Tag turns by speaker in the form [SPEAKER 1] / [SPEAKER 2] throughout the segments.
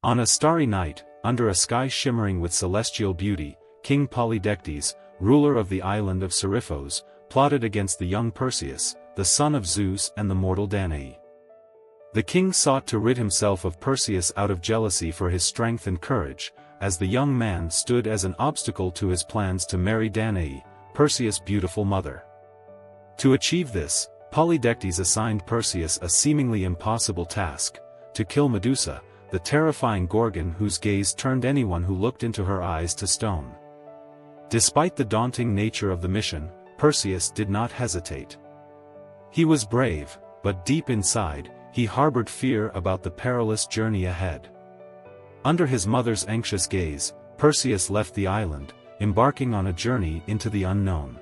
[SPEAKER 1] On a starry night, under a sky shimmering with celestial beauty, King Polydectes, ruler of the island of Seriphos, plotted against the young Perseus, the son of Zeus and the mortal Danae. The king sought to rid himself of Perseus out of jealousy for his strength and courage, as the young man stood as an obstacle to his plans to marry Danae, Perseus' beautiful mother. To achieve this, Polydectes assigned Perseus a seemingly impossible task: to kill Medusa, the terrifying Gorgon whose gaze turned anyone who looked into her eyes to stone. Despite the daunting nature of the mission, Perseus did not hesitate. He was brave, but deep inside, he harbored fear about the perilous journey ahead. Under his mother's anxious gaze, Perseus left the island, embarking on a journey into the unknown.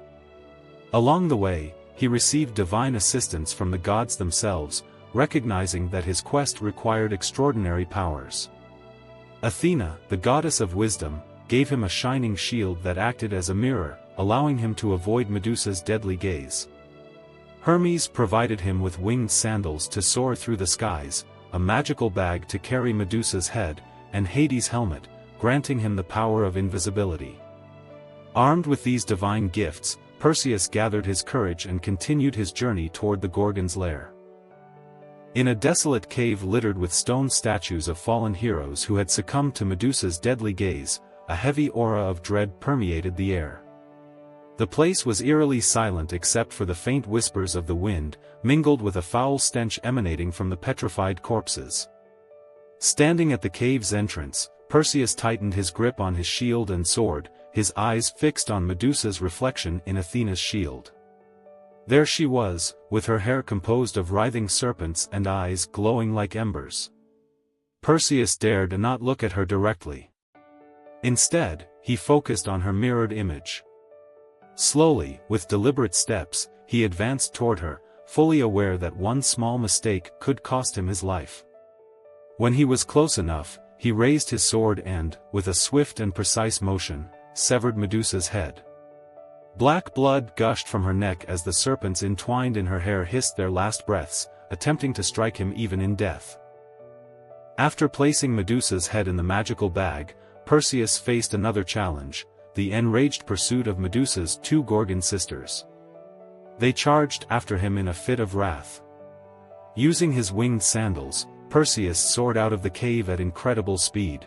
[SPEAKER 1] Along the way, he received divine assistance from the gods themselves, recognizing that his quest required extraordinary powers. Athena, the goddess of wisdom, gave him a shining shield that acted as a mirror, allowing him to avoid Medusa's deadly gaze. Hermes provided him with winged sandals to soar through the skies, a magical bag to carry Medusa's head, and Hades' helmet, granting him the power of invisibility. Armed with these divine gifts, Perseus gathered his courage and continued his journey toward the Gorgon's lair. In a desolate cave littered with stone statues of fallen heroes who had succumbed to Medusa's deadly gaze, a heavy aura of dread permeated the air. The place was eerily silent except for the faint whispers of the wind, mingled with a foul stench emanating from the petrified corpses. Standing at the cave's entrance, Perseus tightened his grip on his shield and sword, his eyes fixed on Medusa's reflection in Athena's shield. There she was, with her hair composed of writhing serpents and eyes glowing like embers. Perseus dared not look at her directly. Instead, he focused on her mirrored image. Slowly, with deliberate steps, he advanced toward her, fully aware that one small mistake could cost him his life. When he was close enough, he raised his sword and, with a swift and precise motion, severed Medusa's head. Black blood gushed from her neck as the serpents entwined in her hair hissed their last breaths, attempting to strike him even in death. After placing Medusa's head in the magical bag, Perseus faced another challenge: the enraged pursuit of Medusa's two Gorgon sisters. They charged after him in a fit of wrath. Using his winged sandals, Perseus soared out of the cave at incredible speed.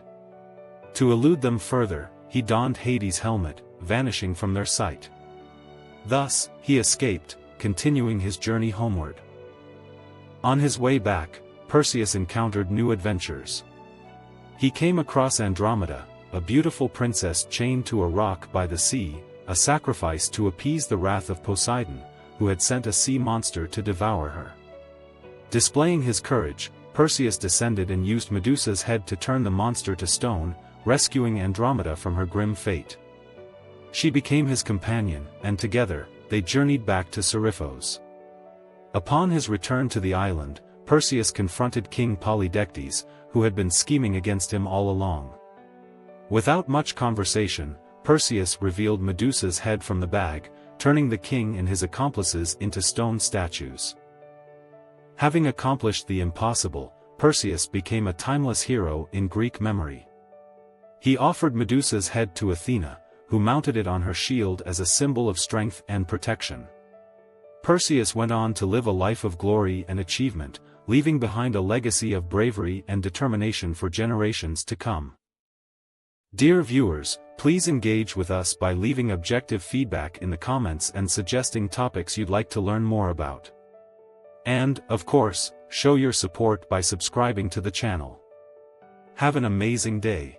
[SPEAKER 1] To elude them further, he donned Hades' helmet, vanishing from their sight. Thus, he escaped, continuing his journey homeward. On his way back, Perseus encountered new adventures. He came across Andromeda, a beautiful princess chained to a rock by the sea, a sacrifice to appease the wrath of Poseidon, who had sent a sea monster to devour her. Displaying his courage, Perseus descended and used Medusa's head to turn the monster to stone, rescuing Andromeda from her grim fate. She became his companion, and together, they journeyed back to Seriphos. Upon his return to the island, Perseus confronted King Polydectes, who had been scheming against him all along. Without much conversation, Perseus revealed Medusa's head from the bag, turning the king and his accomplices into stone statues. Having accomplished the impossible, Perseus became a timeless hero in Greek memory. He offered Medusa's head to Athena, who mounted it on her shield as a symbol of strength and protection. Perseus went on to live a life of glory and achievement, leaving behind a legacy of bravery and determination for generations to come. Dear viewers, please engage with us by leaving objective feedback in the comments and suggesting topics you'd like to learn more about. And, of course, show your support by subscribing to the channel. Have an amazing day.